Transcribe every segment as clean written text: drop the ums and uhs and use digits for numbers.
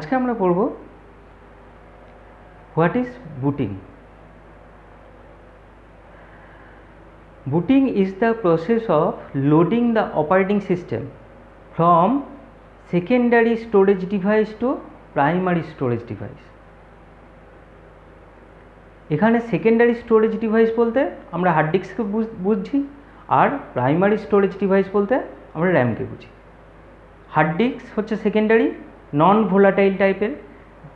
আজকে আমরা পড়ব what is booting. Booting is the process of loading the operating system from secondary storage device to primary storage device। এখানে secondary storage device বলতে আমরা hard ডিস্ককে বুঝছি, আর primary storage device বলতে আমরা র্যামকে বুঝি। হার্ড ডিস্ক হচ্ছে সেকেন্ডারি, নন ভোলাটাইল টাইপের,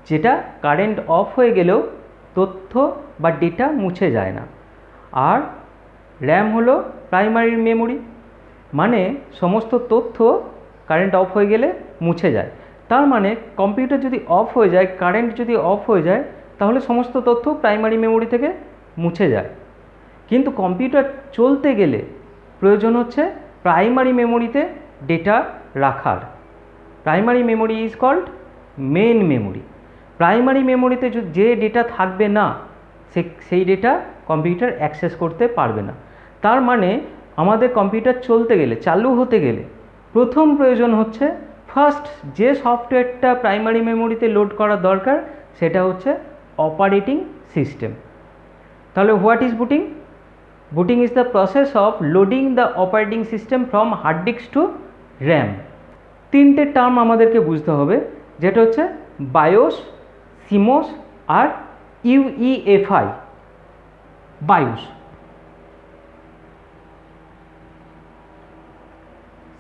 যেটা কারেন্ট অফ হয়ে গেলেও তথ্য বা ডেটা মুছে যায় না। আর র্যাম হলো প্রাইমারি মেমোরি, মানে সমস্ত তথ্য কারেন্ট অফ হয়ে গেলে মুছে যায়। তার মানে কম্পিউটার যদি অফ হয়ে যায়, কারেন্ট যদি অফ হয়ে যায়, তাহলে সমস্ত তথ্য প্রাইমারি মেমোরি থেকে মুছে যায়। কিন্তু কম্পিউটার চলতে গেলে প্রয়োজন হচ্ছে প্রাইমারি মেমোরিতে ডেটা রাখার। Primary memory is called main memory. Primary মেমোরিতে যে ডেটা থাকবে না, সেই ডেটা কম্পিউটার অ্যাক্সেস করতে পারবে না। তার মানে আমাদের কম্পিউটার চলতে গেলে, চালু হতে গেলে প্রথম প্রয়োজন হচ্ছে ফার্স্ট যে সফটওয়্যারটা প্রাইমারি মেমোরিতে লোড করা দরকার সেটা হচ্ছে অপারেটিং সিস্টেম। তাহলে what is booting? Booting is the process of loading the operating system from hard disk to RAM. তিনটে টার্ম আমাদেরকে বুঝতে হবে, যেটা হচ্ছে বায়োস, সিমোস আর ইউইএফআই। BIOS,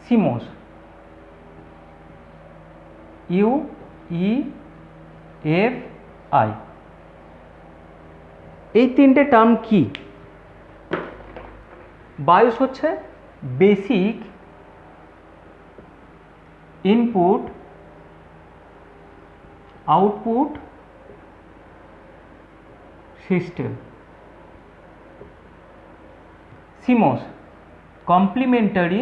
CMOS, UEFI. এই তিনটে টার্ম কি? বায়োস হচ্ছে basic input output system. CMOS complementary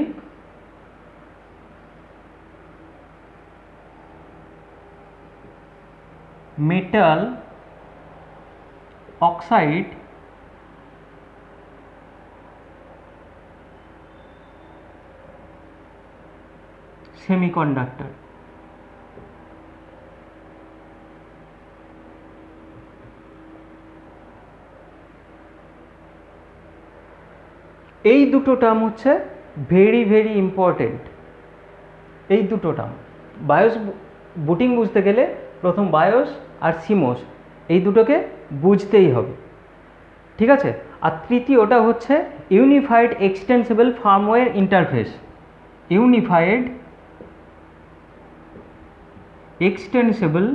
metal oxide semiconductor. এই দুটো টার্ম হচ্ছে ভেরি ভেরি ইম্পর্টেন্ট। এই দুটো টার্ম বায়োস বুটিং বুঝতে গেলে প্রথম বায়োস আর সিমোস এই দুটোকে বুঝতেই হবে, ঠিক আছে? আর তৃতীয়টা হচ্ছে unified extensible firmware interface. Unified extensible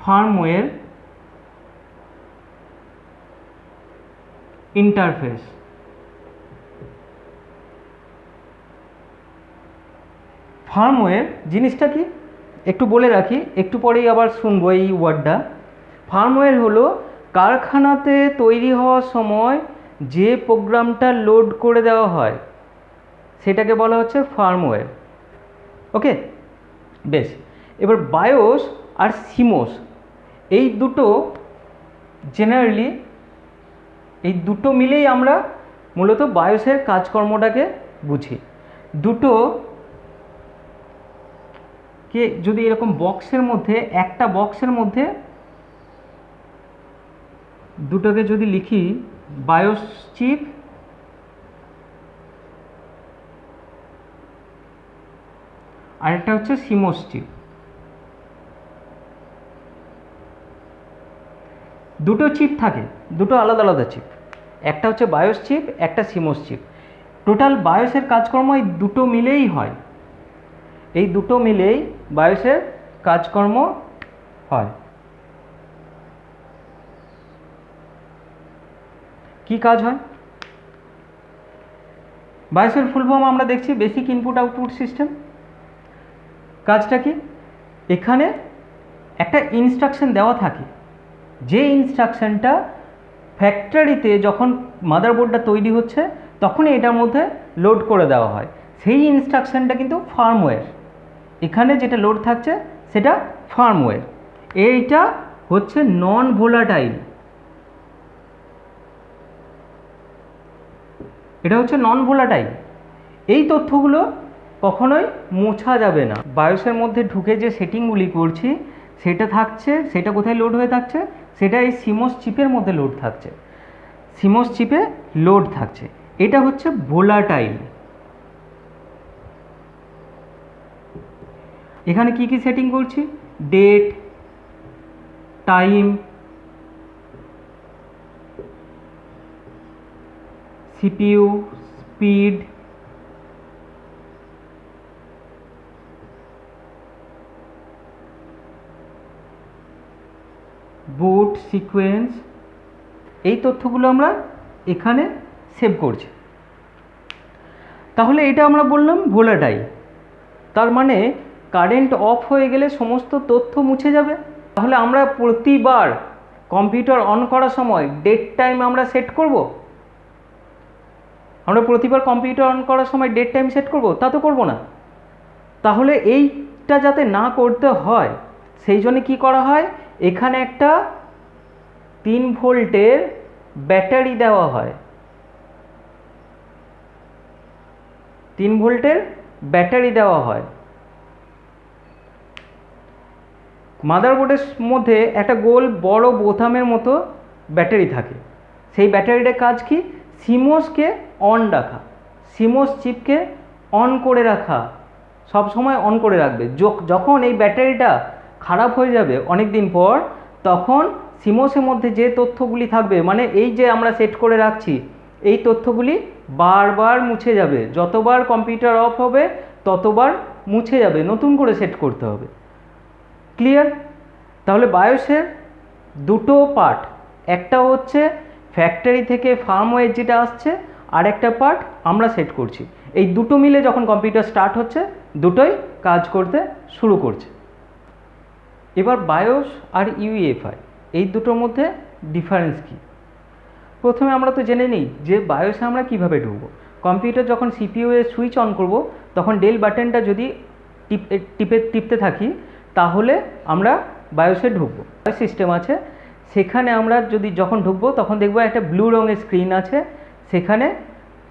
firmware interface. Firmware জিনিসটা কি একটু বলে রাখি, একটু পরেই আবার শুনবো এই ওয়ার্ডটা। ফার্মওয়্যার হলো কারখানাতে তৈরি হওয়ার সময় যে প্রোগ্রামটা লোড করে দেওয়া হয় সেটাকে বলা হচ্ছে ফার্মওয়্যার। ওকে, বেশ। এবার বায়োস আর সিমোস এই দুটো জেনারেলি, এই দুটো মিলেই আমরা মূলত বায়োসের কাজকর্মটাকে বুঝি। দুটো কে যদি এরকম বক্সের মধ্যে, একটা বক্সের মধ্যে দুটোকে যদি লিখি, বায়োস চিপ আর একটা হচ্ছে সিমোস চিপ। দুটো চিপ থাকে, দুটো আলাদা আলাদা চিপ, একটা হচ্ছে বায়োস চিপ, একটা সিমোস চিপ। টোটাল বায়োসের কাজকর্ম এই দুটো মিলেই হয়। এই দুটো মিলেই বায়োসের কাজকর্ম হয়। কি কাজ হয়? বায়োসের ফুল ফর্ম আমরা দেখছি বেসিক ইনপুট আউটপুট সিস্টেম। কাজটা কি? এখানে একটা ইনস্ট্রাকশন দেওয়া থাকে, যে ইনস্ট্রাকশনটা ফ্যাক্টরিতে যখন মাদারবোর্ডটা তৈরি হচ্ছে তখনই এটার মধ্যে লোড করে দেওয়া হয়। সেই ইনস্ট্রাকশনটা কিন্তু ফার্মওয়্যার। এখানে যেটা লোড থাকছে সেটা ফার্মওয়্যার। এইটা হচ্ছে নন ভোলাটাইল। এটা হচ্ছে নন ভোলাটাইল। এই তথ্যগুলো কখনোই মোছা যাবে না। বায়োসের মধ্যে ঢুকে যে সেটিংগুলি করছি সেটা থাকছে, সেটা কোথায় লোড হয়ে থাকছে, সেটা এই সিমোস চিপের মধ্যে লোড থাকছে, সিমোস চিপে লোড থাকছে। এটা হচ্ছে ভোলাটাইল। এখানে কি কি সেটিং করছি, ডেট, টাইম, সিপিইউ, স্পিড, বুট সিকোয়েন্স, এই তথ্যগুলো আমরা এখানে সেভ করছি। তাহলে এটা আমরা বললাম ভোলাটাইল। তার মানে কারেন্ট অফ হয়ে গেলে সমস্ত তথ্য মুছে যাবে। তাহলে আমরা প্রতিবার কম্পিউটার অন করার সময় ডেট টাইম আমরা সেট করব? আমরা প্রতিবার কম্পিউটার অন করার সময় ডেট টাইম সেট করব? তা তো করব না। তাহলে এইটা যাতে না করতে হয় সেই জন্য কী করা হয়, এখানে একটা 3 ভোল্টের ব্যাটারি দেওয়া হয়। 3 ভোল্টের ব্যাটারি দেওয়া হয়। মাদারবোর্ডের মধ্যে একটা গোল বড় বোতামের মতো ব্যাটারি থাকে। সেই ব্যাটারিটার কাজ কি, সিমোসকে অন রাখা, সিমোস চিপকে অন করে রাখা, সব সময় অন করে রাখবে। যখন এই ব্যাটারিটা খারাপ হয়ে যাবে অনেক দিন পর, তখন সিমোসের মধ্যে যে তথ্যগুলি থাকবে, মানে এই যে আমরা সেট করে রাখছি, এই তথ্যগুলি বারবার মুছে যাবে। যতবার কম্পিউটার অফ হবে ততবার মুছে যাবে, নতুন করে সেট করতে হবে। ক্লিয়ার? তাহলে বায়োসের দুটো পার্ট, একটা হচ্ছে ফ্যাক্টরি থেকে ফার্মওয়্যার যেটা আসছে, আর একটা পার্ট আমরা সেট করছি। এই দুটো মিলে যখন কম্পিউটার স্টার্ট হচ্ছে, দুটোই কাজ করতে শুরু করছে। এবার বায়োস আর ইউইএফআই এই দুটোর মধ্যে ডিফারেন্স কী? প্রথমে আমরা তো জেনে নিই যে বায়োসে আমরা কিভাবে ঢুকবো। কম্পিউটার যখন সিপিইউ এর সুইচ অন করব, তখন ডেল বাটনটা যদি টিপতে থাকি, তাহলে আমরা বায়োসে ঢুকবো। সিস্টেম আছে, সেখানে আমরা যখন ঢুকবো তখন দেখবো একটা ব্লু রঙের স্ক্রিন আছে। সেখানে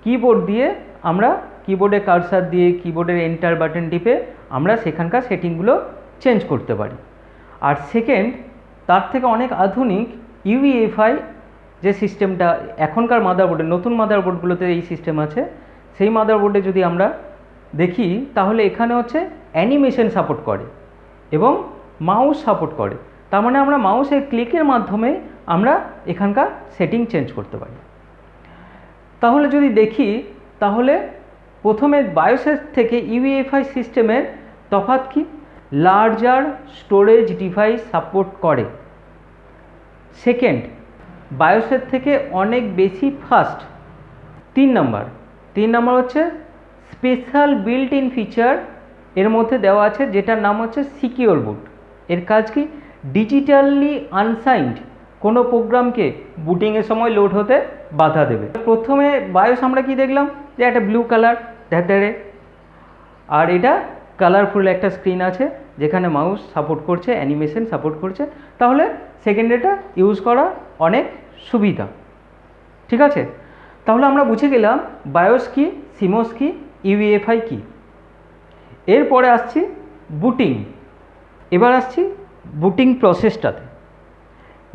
কিবোর্ড দিয়ে আমরা কিবোর্ডের কার্সার দিয়ে কিবোর্ডের এন্টার বাটন টিপে আমরা সেখানকার সেটিংগুলো চেঞ্জ করতে পারি। আর সেকেন্ড, তার থেকে অনেক আধুনিক ইউইএফআই যে সিস্টেমটা এখনকার মাদারবোর্ডে, নতুন মাদারবোর্ডগুলোতে এই সিস্টেম আছে। সেই মাদারবোর্ডে যদি আমরা দেখি, তাহলে এখানে হচ্ছে অ্যানিমেশন সাপোর্ট করে এবং মাউস সাপোর্ট করে। তার মানে আমরা মাউসের ক্লিকের মাধ্যমে আমরা এখানকার সেটিং চেঞ্জ করতে পারি। তাহলে যদি দেখি, তাহলে প্রথমে বায়োসের থেকে ইউইএফআই সিস্টেমের তফাৎ কি? লার্জার স্টোরেজ ডিভাইস সাপোর্ট করে। সেকেন্ড, বায়োসের থেকে অনেক বেশি ফাস্ট। 3 নাম্বার হচ্ছে স্পেশাল বিল্ট ইন ফিচার এর মধ্যে দেওয়া আছে, যেটার নাম হচ্ছে সিকিওর বুট। এর কাজ কি? ডিজিটালি আনসাইন্ড কোনো প্রোগ্রামকে বুটিংয়ের সময় লোড হতে বাধা দেবে। প্রথমে বায়োস আমরা কি দেখলাম, যে একটা ব্লু কালার ধ্যারে, আর এটা কালারফুল একটা স্ক্রিন আছে যেখানে মাউস সাপোর্ট করছে, অ্যানিমেশন সাপোর্ট করছে। তাহলে সেকেন্ডারিটা ইউজ করা অনেক সুবিধা। ঠিক আছে? তাহলে আমরা বুঝে গেলাম বায়োস কি, সিমোস কি, ইউইএফআই কি। এরপরে আসছি বুটিং। এবার আসছি বুটিং প্রসেসটাতে।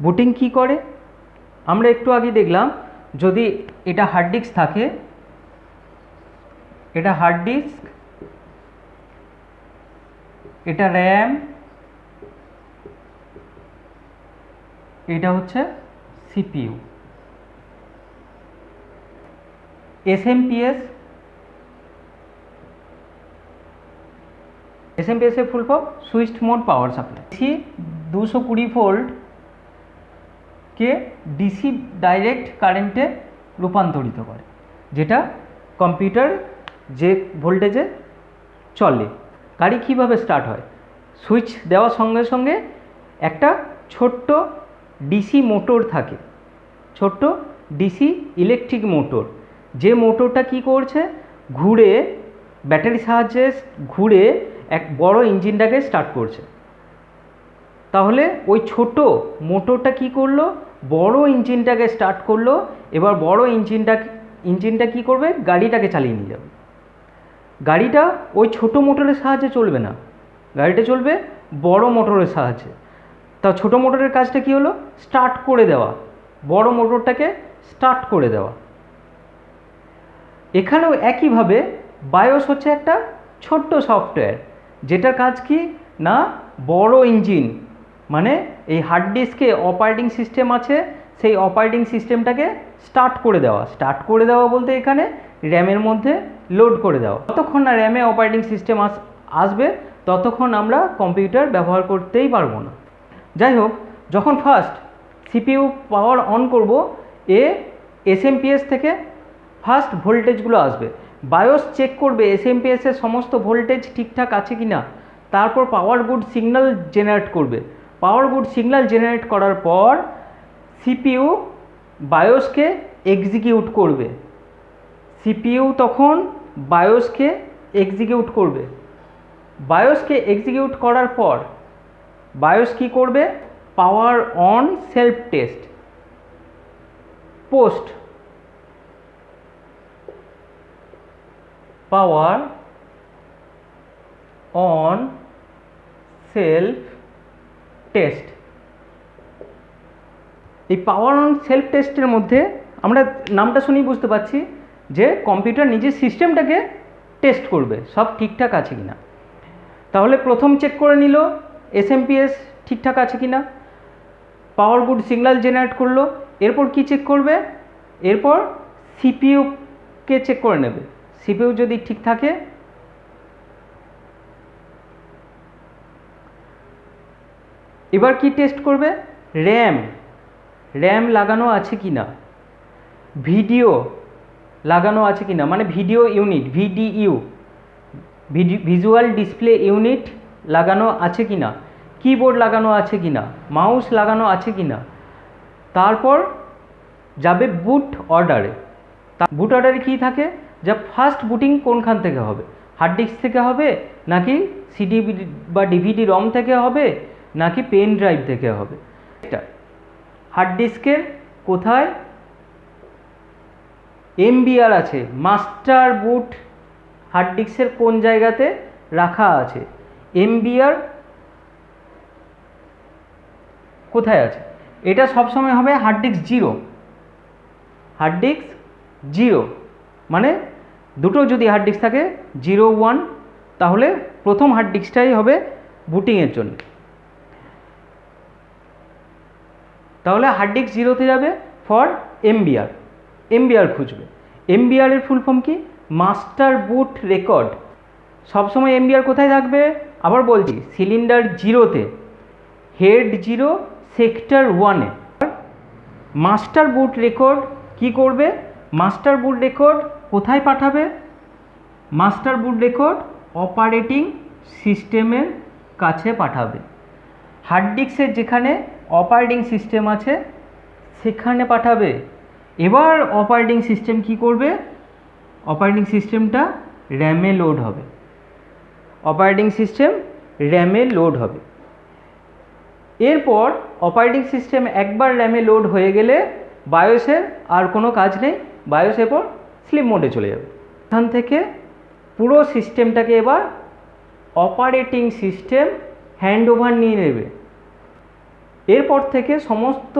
বুটিং কি করে আমরা একটু আগে দেখলাম। যদি এটা হার্ড ডিস্ক থাকে, এটা হার্ড ডিস্ক, এটা র্যাম, এটা হচ্ছে সিপিইউ। এসএমপিএস, এসএমপিএস এর full form switched mode power supply. DC 220 volt কে ডিসি ডাইরেক্ট কারেন্টে রূপান্তরিত করে, যেটা কম্পিউটার যে ভোল্টেজে চলে। গাড়ি কীভাবে স্টার্ট হয়? সুইচ দেওয়ার সঙ্গে সঙ্গে একটা ছোট্ট ডিসি মোটর থাকে, ছোট্ট ডিসি ইলেকট্রিক মোটর। যে মোটরটা কি করছে, ঘুরে ব্যাটারির সাহায্যে ঘুরে এক বড় ইঞ্জিনটাকে স্টার্ট করছে। তাহলে ওই ছোট মোটরটা কি করলো, বড় ইঞ্জিনটাকে স্টার্ট করলো। এবার বড় ইঞ্জিনটা কি করবে, গাড়িটাকে চালিয়ে নিয়ে যাবে। গাড়িটা ওই ছোটো মোটরের সাহায্যে চলবে না, গাড়িটা চলবে বড় মোটরের সাহায্যে। তা ছোটো মোটরের কাজটা কী হলো? স্টার্ট করে দেওয়া, বড় মোটরটাকে স্টার্ট করে দেওয়া। এখানেও একইভাবে বায়োস হচ্ছে একটা ছোট্ট সফটওয়্যার, যেটার কাজ কি না বড় ইঞ্জিন মানে এই হার্ড ডিস্কে অপারেটিং সিস্টেম আছে, সেই অপারেটিং সিস্টেমটাকে স্টার্ট করে দেওয়া। স্টার্ট করে দেওয়া বলতে এখানে র্যামের মধ্যে লোড করে দেওয়া। যতক্ষণ না র্যামে অপারেটিং সিস্টেম আসবে ততক্ষণ আমরা কম্পিউটার ব্যবহার করতেই পারবো না। যাই হোক, যখন ফার্স্ট সিপিইউ পাওয়ার অন করব, এসএমপিএস থেকে ফার্স্ট ভোল্টেজগুলো আসবে। বায়োস চেক করবে এসএমপিএসের সমস্ত ভোল্টেজ ঠিকঠাক আছে কি না, তারপর পাওয়ার গুড সিগন্যাল জেনারেট করবে। পাওয়ার গুড সিগন্যাল জেনারেট করার পর সিপিইউ বায়োসকে এক্সিকিউট করবে। সিপিইউ তখন বায়োসকে এক্সিকিউট করবে। বায়োসকে এক্সিকিউট করার পর বায়োস কী করবে? Power on self test post power on self test. এই পাওয়ার অন সেলফ টেস্টের মধ্যে আমরা নামটা শুনেই বুঝতে পারছি যে কম্পিউটার নিজের সিস্টেমটাকে টেস্ট করবে সব ঠিকঠাক আছে কি না। তাহলে প্রথম চেক করে নিল এসএমপিএস ঠিকঠাক আছে কি না, পাওয়ার গুড সিগন্যাল জেনারেট করলো। এরপর কি চেক করবে? এরপর সিপিইউকে চেক করে নেবে। সিপিইউ যদি ঠিক থাকে এবার কি টেস্ট করবে? র্যাম লাগানো আছে কি না, ভিডিও লাগানো আছে কি না, মানে video unit VDU visual display unit লাগানো আছে কি না, কিবোর্ড লাগানো আছে কি না, মাউস লাগানো আছে কি না। তারপর যাবে বুট অর্ডারে। বুট অর্ডারে কী থাকে? যা ফার্স্ট বুটিং কোনখান থেকে হবে, হার্ড ডিস্ক থেকে হবে নাকি সিডি বা ডিভিডি রম থেকে হবে নাকি পেন ড্রাইভ থেকে হবে। এটা হার্ড ডিস্কের কোথায় এমবিআর আছে, মাস্টার বুট হার্ড ডিস্কের কোন জায়গাতে রাখা আছে, এমবিআর কোথায় আছে, এটা সবসময় হবে hard disk zero. Hard disk zero মানে দুটো যদি হার্ড ডিস্ক থাকে 0 1, তাহলে প্রথম হার্ড ডিস্কটাই হবে বুটিংয়ের জন্য। তাহলে হার্ড ডিস্ক জিরোতে যাবে ফর এমবিআর, এমবিআর খুঁজবে। এমবিআর এর ফুল ফর্ম কি? মাস্টার বুট রেকর্ড। সবসময় এমবিআর কোথায় থাকবে? আবার বলছি, সিলিন্ডার জিরোতে, হেড জিরো, সেক্টর 1-এ। মাস্টার বুট রেকর্ড কি করবে? মাস্টার বুট রেকর্ড কোথায় পাঠাবে? মাস্টার বুট রেকর্ড অপারেটিং সিস্টেমের কাছে পাঠাবে। হার্ড ডিস্কের যেখানে অপারেটিং সিস্টেম আছে সেখানে পাঠাবে। এবার অপারেটিং সিস্টেম কি করবে? অপারেটিং সিস্টেমটা র্যামে লোড হবে। অপারেটিং সিস্টেম র্যামে লোড হবে। এরপর অপারেটিং সিস্টেম একবার র্যামে লোড হয়ে গেলে বায়োসের আর কোনো কাজ নেই, বায়োস এরপর স্লিপ মোডে চলে যাবে। এখান থেকে পুরো সিস্টেমটাকে এবার অপারেটিং সিস্টেম হ্যান্ড ওভার নিয়ে নেবে। এরপর থেকে সমস্ত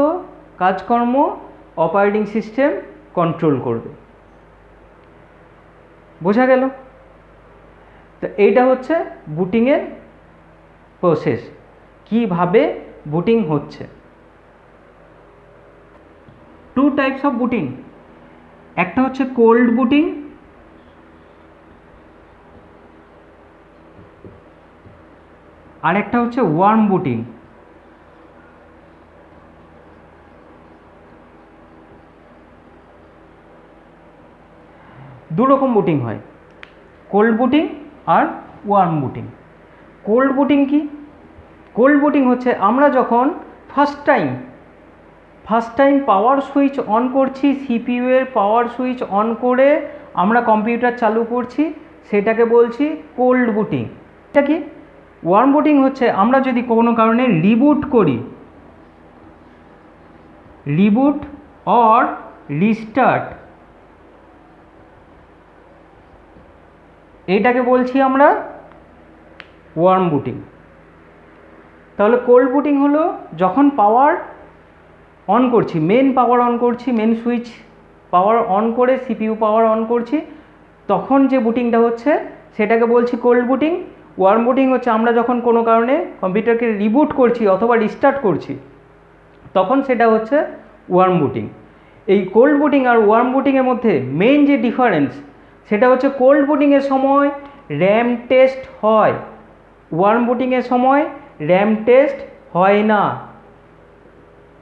কাজকর্ম অপারেটিং সিস্টেম কন্ট্রোল করবে। বোঝা গেল? তো এইটা হচ্ছে বুটিংয়ের প্রসেস, কিভাবে বুটিং হচ্ছে। 2 টাইপস অফ বুটিং, একটা হচ্ছে কোল্ড বুটিং, আর একটা হচ্ছে ওয়ার্ম বুটিং। দু রকম বুটিং হয়, কোল্ড বুটিং আর ওয়ার্ম বুটিং। কোল্ড বুটিং কি? কোল্ড বুটিং হচ্ছে আমরা যখন first time power switch on করছি, সিপিইউ এর পাওয়ার সুইচ অন করে আমরা কম্পিউটার চালু করছি, সেটাকে বলছি কোল্ড বুটিং। এটা কি? ওয়ার্ম বুটিং হচ্ছে আমরা যদি কোনো কারণে রিবুট করি, রিবুট অর রিস্টার্ট এইটাকে বলছি আমরা ওয়ার্ম বুটিং। তাহলে কোল্ড বুটিং হলো যখন পাওয়ার অন করছি, মেন পাওয়ার অন করছি, মেন সুইচ পাওয়ার অন করে সিপিইউ পাওয়ার অন করছি, তখন যে বুটিংটা হচ্ছে সেটাকে বলছি কোল্ড বুটিং। ওয়ার্ম বুটিং হচ্ছে আমরা যখন কোনো কারণে কম্পিউটারকে রিবুট করছি অথবা রিস্টার্ট করছি, তখন সেটা হচ্ছে ওয়ার্ম বুটিং। এই কোল্ড বুটিং আর ওয়ার্ম বুটিংয়ের মধ্যে মেইন যে ডিফারেন্স সেটা হচ্ছে কোল্ড বুটিংয়ের সময় র্যাম টেস্ট হয়, ওয়ার্ম বুটিংয়ের সময় র্যাম টেস্ট হয় না।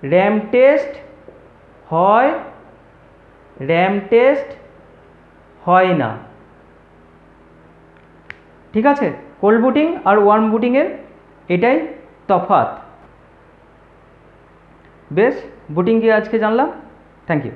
র্যাম টেস্ট হয়, র্যাম টেস্ট হয় না। ঠিক আছে, কোল্ড বুটিং আর ওয়ার্ম বুটিংয়ের এটাই তফাৎ। বেশ, বুটিং কি আজকে জানলাম। Thank you.